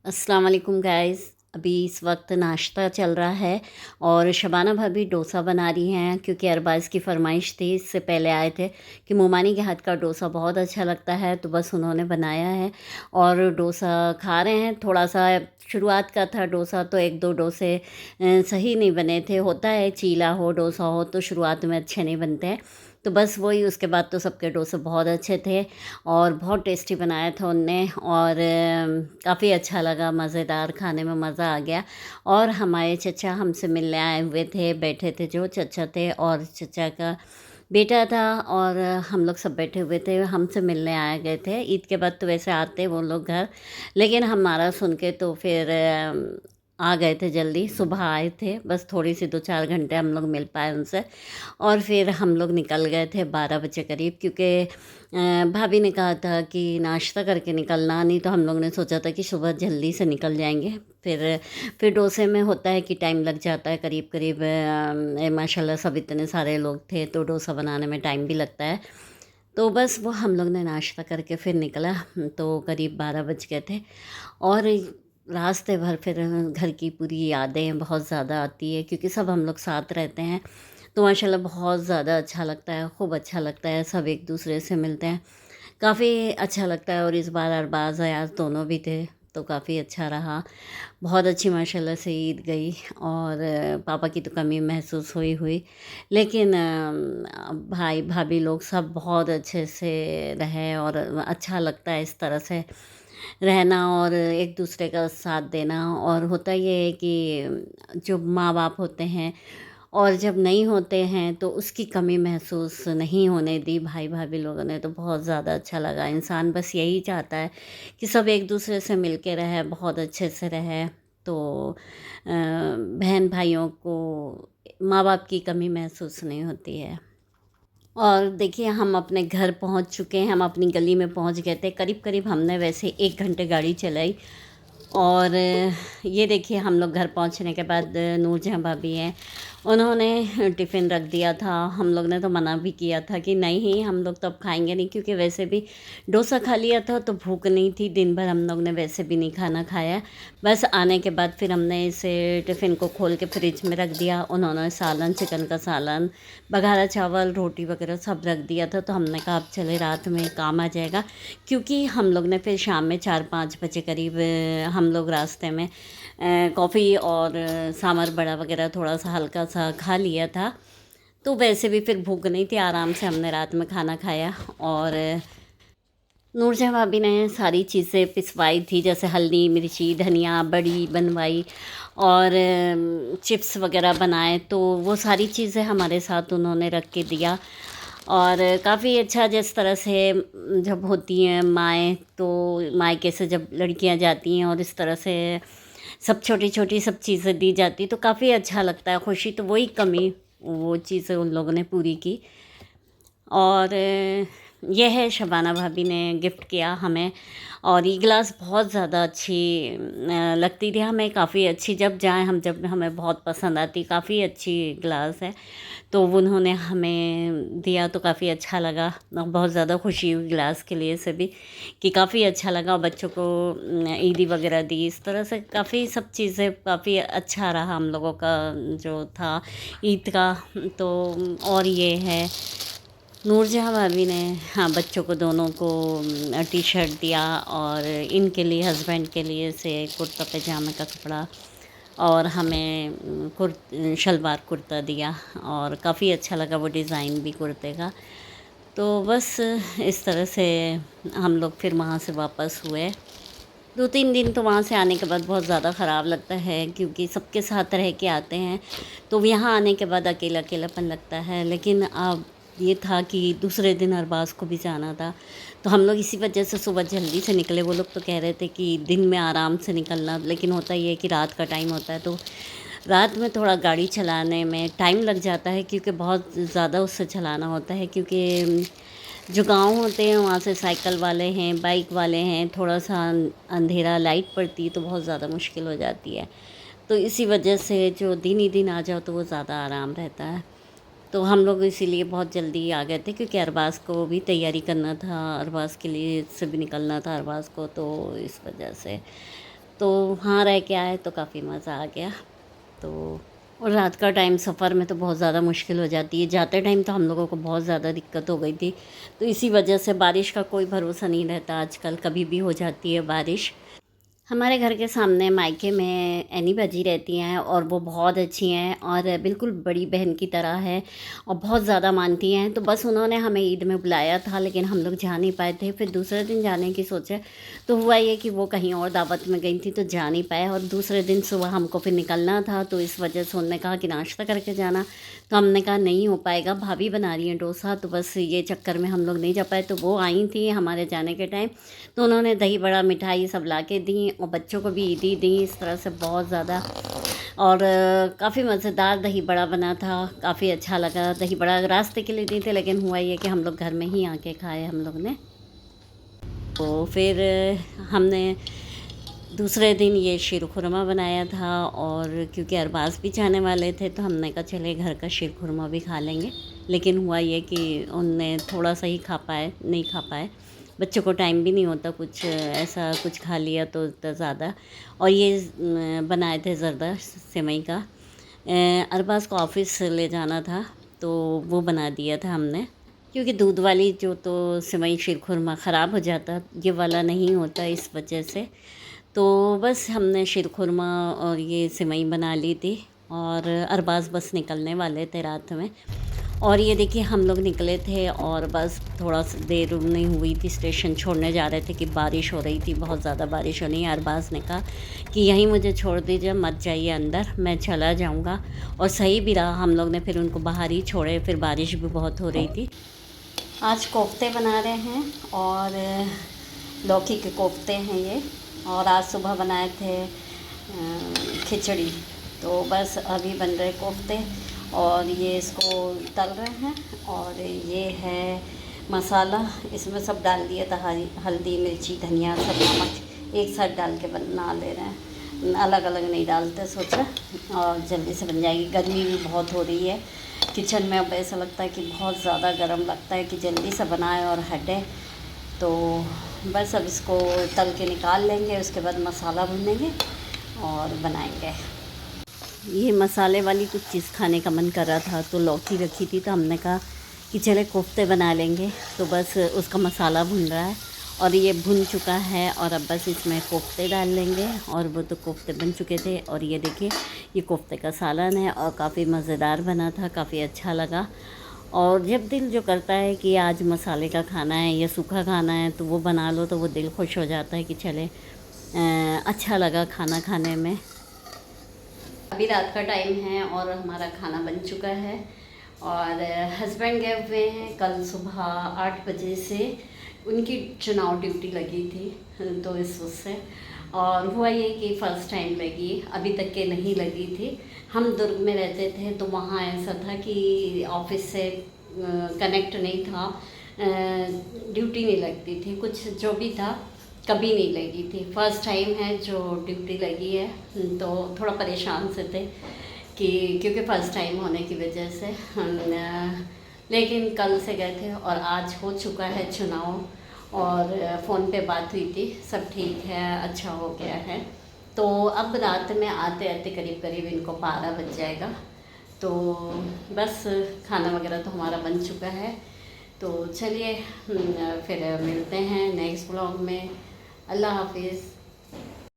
अस्सलाम वालेकुम गाइस। अभी इस वक्त नाश्ता चल रहा है और शबाना भाभी डोसा बना रही हैं क्योंकि अरबाज़ की फ़रमाइश थी। इससे पहले आए थे कि मोमानी के हाथ का डोसा बहुत अच्छा लगता है, तो बस उन्होंने बनाया है और डोसा खा रहे हैं। थोड़ा सा शुरुआत का था डोसा, तो एक दो डोसे सही नहीं बने थे। होता है, चीला हो डोसा हो तो शुरुआत में अच्छे नहीं बनते हैं, तो बस वही उसके बाद तो सबके डोसे बहुत अच्छे थे और बहुत टेस्टी बनाया था उनने और काफ़ी अच्छा लगा, मज़ेदार, खाने में मज़ा आ गया। और हमारे चचा हमसे मिलने आए हुए थे, बैठे थे, जो चचा थे और चचा का बेटा था और हम लोग सब बैठे हुए थे, हमसे मिलने आए गए थे। ईद के बाद तो वैसे आते वो लोग घर, लेकिन हमारा सुन के तो फिर आ गए थे जल्दी। सुबह आए थे, बस थोड़ी सी 2-4 घंटे हम लोग मिल पाए उनसे और फिर हम लोग निकल गए थे 12 बजे करीब, क्योंकि भाभी ने कहा था कि नाश्ता करके निकलना, नहीं तो हम लोग ने सोचा था कि सुबह जल्दी से निकल जाएंगे। फिर डोसे में होता है कि टाइम लग जाता है, करीब करीब माशाल्लाह सब इतने सारे लोग थे तो डोसा बनाने में टाइम भी लगता है। तो बस वो हम लोग ने नाश्ता करके फिर निकला, तो करीब 12 बज गए थे और रास्ते भर फिर घर की पूरी यादें बहुत ज़्यादा आती है, क्योंकि सब हम लोग साथ रहते हैं तो माशाल्लाह बहुत ज़्यादा अच्छा लगता है, खूब अच्छा लगता है। सब एक दूसरे से मिलते हैं, काफ़ी अच्छा लगता है। और इस बार अरबाज़ अयाज़ दोनों भी थे तो काफ़ी अच्छा रहा। बहुत अच्छी माशाल्लाह से ईद गई और पापा की तो कमी महसूस हुई, लेकिन भाई भाभी लोग सब बहुत अच्छे से रहे और अच्छा लगता है इस तरह से रहना और एक दूसरे का साथ देना। और होता ये है कि जो माँ बाप होते हैं और जब नहीं होते हैं तो उसकी कमी महसूस नहीं होने दी भाई भाभी लोगों ने, तो बहुत ज़्यादा अच्छा लगा। इंसान बस यही चाहता है कि सब एक दूसरे से मिल के रहे, बहुत अच्छे से रहे, तो बहन भाइयों को माँ बाप की कमी महसूस नहीं होती है। और देखिए, हम अपने घर पहुंच चुके हैं, हम अपनी गली में पहुंच गए थे। करीब करीब हमने वैसे 1 घंटे गाड़ी चलाई और ये देखिए हम लोग घर पहुंचने के बाद नूरजहाँ भाभी हैं, उन्होंने टिफ़िन रख दिया था। हम लोग ने तो मना भी किया था कि नहीं, हम लोग तो अब खाएंगे नहीं, क्योंकि वैसे भी डोसा खा लिया था तो भूख नहीं थी। दिन भर हम लोग ने वैसे भी नहीं खाना खाया। बस आने के बाद फिर हमने इसे टिफ़िन को खोल के फ्रिज में रख दिया। उन्होंने सालन, चिकन का सालन, बघारा चावल, रोटी वगैरह सब रख दिया था, तो हमने कहा अब चले, रात में काम आ जाएगा। क्योंकि हम लोग ने फिर शाम में 4-5 बजे करीब हम लोग रास्ते में कॉफ़ी और सांभर बड़ा वगैरह थोड़ा सा हल्का सा खा लिया था, तो वैसे भी फिर भूख नहीं थी। आराम से हमने रात में खाना खाया और नूरजहाँ भाभी ने सारी चीज़ें पिसवाई थी, जैसे हल्दी, मिर्ची, धनिया, बड़ी बनवाई और चिप्स वगैरह बनाए, तो वो सारी चीज़ें हमारे साथ उन्होंने रख के दिया। और काफ़ी अच्छा, जिस तरह से जब होती हैं माएँ, तो मायके से जब लड़कियां जाती हैं और इस तरह से सब छोटी छोटी सब चीज़ें दी जाती, तो काफ़ी अच्छा लगता है। खुशी तो वही, कमी वो चीज़ें उन लोगों ने पूरी की। और यह है, शबाना भाभी ने गिफ्ट किया हमें और ये गिलास बहुत ज़्यादा अच्छी लगती थी हमें, काफ़ी अच्छी। जब जाएं हम, जब हमें बहुत पसंद आती, काफ़ी अच्छी गिलास है, तो वो उन्होंने हमें दिया तो काफ़ी अच्छा लगा। बहुत ज़्यादा खुशी हुई गिलास के लिए से भी, कि काफ़ी अच्छा लगा। और बच्चों को ईदी वगैरह दी, इस तरह से काफ़ी सब चीज़ें, काफ़ी अच्छा रहा हम लोगों का जो था ईद का। तो और ये है, नूरजहाँ भाभी ने, हाँ, बच्चों को दोनों को टी शर्ट दिया और इनके लिए, हस्बैंड के लिए से कुर्ता पैजामे का कपड़ा, और हमें शलवार कुर्ता दिया और काफ़ी अच्छा लगा वो डिज़ाइन भी कुर्ते का। तो बस इस तरह से हम लोग फिर वहाँ से वापस हुए। 2-3 दिन तो वहाँ से आने के बाद बहुत ज़्यादा ख़राब लगता है, क्योंकि सबके साथ रह के आते हैं, तो यहाँ आने के बाद अकेला अकेलापन लगता है। लेकिन अब ये था कि दूसरे दिन अरबाज़ को भी जाना था, तो हम लोग इसी वजह से सुबह जल्दी से निकले। वो लोग तो कह रहे थे कि दिन में आराम से निकलना, लेकिन होता ये है कि रात का टाइम होता है, तो रात में थोड़ा गाड़ी चलाने में टाइम लग जाता है, क्योंकि बहुत ज़्यादा उससे चलाना होता है। क्योंकि जो गांव होते हैं वहाँ से साइकिल वाले हैं, बाइक वाले हैं, थोड़ा सा अंधेरा, लाइट पड़ती है तो बहुत ज़्यादा मुश्किल हो जाती है। तो इसी वजह से जो दिन ही दिन आ जाओ तो वो ज़्यादा आराम रहता है। तो हम लोग इसीलिए बहुत जल्दी आ गए थे, क्योंकि अरबाज़ को भी तैयारी करना था, अरबाज़ के लिए से भी निकलना था अरबाज़ को, तो इस वजह से। तो वहाँ रह के आए तो काफ़ी मज़ा आ गया। तो और रात का टाइम सफ़र में तो बहुत ज़्यादा मुश्किल हो जाती है। जाते टाइम तो हम लोगों को बहुत ज़्यादा दिक्कत हो गई थी। तो इसी वजह से बारिश का कोई भरोसा नहीं रहता आजकल, कभी भी हो जाती है बारिश। हमारे घर के सामने मायके में एनी बाजी रहती हैं और वो बहुत अच्छी हैं और बिल्कुल बड़ी बहन की तरह है और बहुत ज़्यादा मानती हैं। तो बस उन्होंने हमें ईद में बुलाया था, लेकिन हम लोग जा नहीं पाए थे। फिर दूसरे दिन जाने की सोचे तो हुआ ये कि वो कहीं और दावत में गई थी तो जा नहीं पाए, और दूसरे दिन सुबह हमको फिर निकलना था, तो इस वजह से उन्होंने कहा कि नाश्ता करके जाना। तो हमने कहा नहीं हो पाएगा, भाभी बना रही हैं डोसा, तो बस ये चक्कर में हम लोग नहीं जा पाए। तो वो आई थी हमारे जाने के टाइम, तो उन्होंने दही बड़ा मिठाई सब ला के दी और बच्चों को भी ईदी दी इस तरह से बहुत ज़्यादा। और काफ़ी मज़ेदार दही बड़ा बना था, काफ़ी अच्छा लगा। दही बड़ा रास्ते के लिए दी थे, लेकिन हुआ ये कि हम लोग घर में ही आके खाए हम लोग ने। तो फिर हमने दूसरे दिन ये शीरखुरमा बनाया था, और क्योंकि अरबाज़ भी जाने वाले थे तो हमने कहा चले घर का शीरखुरमा भी खा लेंगे। लेकिन हुआ ये कि उनने थोड़ा सा ही खा पाए, नहीं खा पाए। बच्चों को टाइम भी नहीं होता, कुछ ऐसा कुछ खा लिया तो इतना ज़्यादा। और ये बनाए थे ज़र्दा सेवई का। अरबाज़ को ऑफ़िस ले जाना था तो वो बना दिया था हमने, क्योंकि दूध वाली जो तो सेवई शीरखुरमा ख़राब हो जाता, ये वाला नहीं होता, इस वजह से। तो बस हमने शीरखुरमा और ये सेवई बना ली थी, और अरबाज़ बस निकलने वाले थे रात में। और ये देखिए हम लोग निकले थे और बस थोड़ा सा देर नहीं हुई थी, स्टेशन छोड़ने जा रहे थे कि बारिश हो रही थी, बहुत ज़्यादा बारिश हो रही है। अरबाज़ ने कहा कि यहीं मुझे छोड़ दीजिए, मत जाइए अंदर, मैं चला जाऊंगा। और सही भी रहा, हम लोग ने फिर उनको बाहर ही छोड़े, फिर बारिश भी बहुत हो रही थी। आज कोफ्ते बना रहे हैं, और लौकी के कोफ्ते हैं ये। और आज सुबह बनाए थे खिचड़ी। तो बस अभी बन रहे कोफ्ते, और ये इसको तल रहे हैं। और ये है मसाला, इसमें सब डाल दिया था, हल्दी मिर्ची धनिया सब, नमक एक साथ डाल के बना ले रहे हैं, अलग अलग नहीं डालते, सोचा और जल्दी से बन जाएगी। गर्मी भी बहुत हो रही है किचन में, अब ऐसा लगता है कि बहुत ज़्यादा गर्म लगता है कि जल्दी से बनाए और हटे। तो बस अब इसको तल के निकाल लेंगे, उसके बाद मसाला भूनेंगे और बनाएंगे। ये मसाले वाली कुछ चीज़ खाने का मन कर रहा था, तो लौकी रखी थी, तो हमने कहा कि चले कोफ्ते बना लेंगे। तो बस उसका मसाला भुन रहा है और ये भुन चुका है, और अब बस इसमें कोफ्ते डाल लेंगे। और वो तो कोफ्ते बन चुके थे, और ये देखिए ये कोफ्ते का सालन है और काफ़ी मज़ेदार बना था, काफ़ी अच्छा लगा। और जब दिल जो करता है कि आज मसाले का खाना है या सूखा खाना है, तो वो बना लो, तो वो दिल खुश हो जाता है कि चले अच्छा लगा खाना खाने में। अभी रात का टाइम है और हमारा खाना बन चुका है, और हस्बैंड गए हुए हैं। कल सुबह 8 बजे से उनकी चुनाव ड्यूटी लगी थी, तो इस उससे और हुआ ये कि फ़र्स्ट टाइम लगी, अभी तक के नहीं लगी थी। हम दुर्ग में रहते थे तो वहाँ ऐसा था कि ऑफिस से कनेक्ट नहीं था, ड्यूटी नहीं लगती थी, कुछ जो भी था कभी नहीं लगी थी। फर्स्ट टाइम है जो ड्यूटी लगी है, तो थोड़ा परेशान से थे कि क्योंकि फ़र्स्ट टाइम होने की वजह से लेकिन कल से गए थे और आज हो चुका है चुनाव, और फ़ोन पे बात हुई थी, सब ठीक है, अच्छा हो गया है। तो अब रात में आते आते करीब करीब इनको 12 बज जाएगा। तो बस खाना वगैरह तो हमारा बन चुका है। तो चलिए फिर मिलते हैं नेक्स्ट ब्लॉग में। अल्लाह हाफिज़।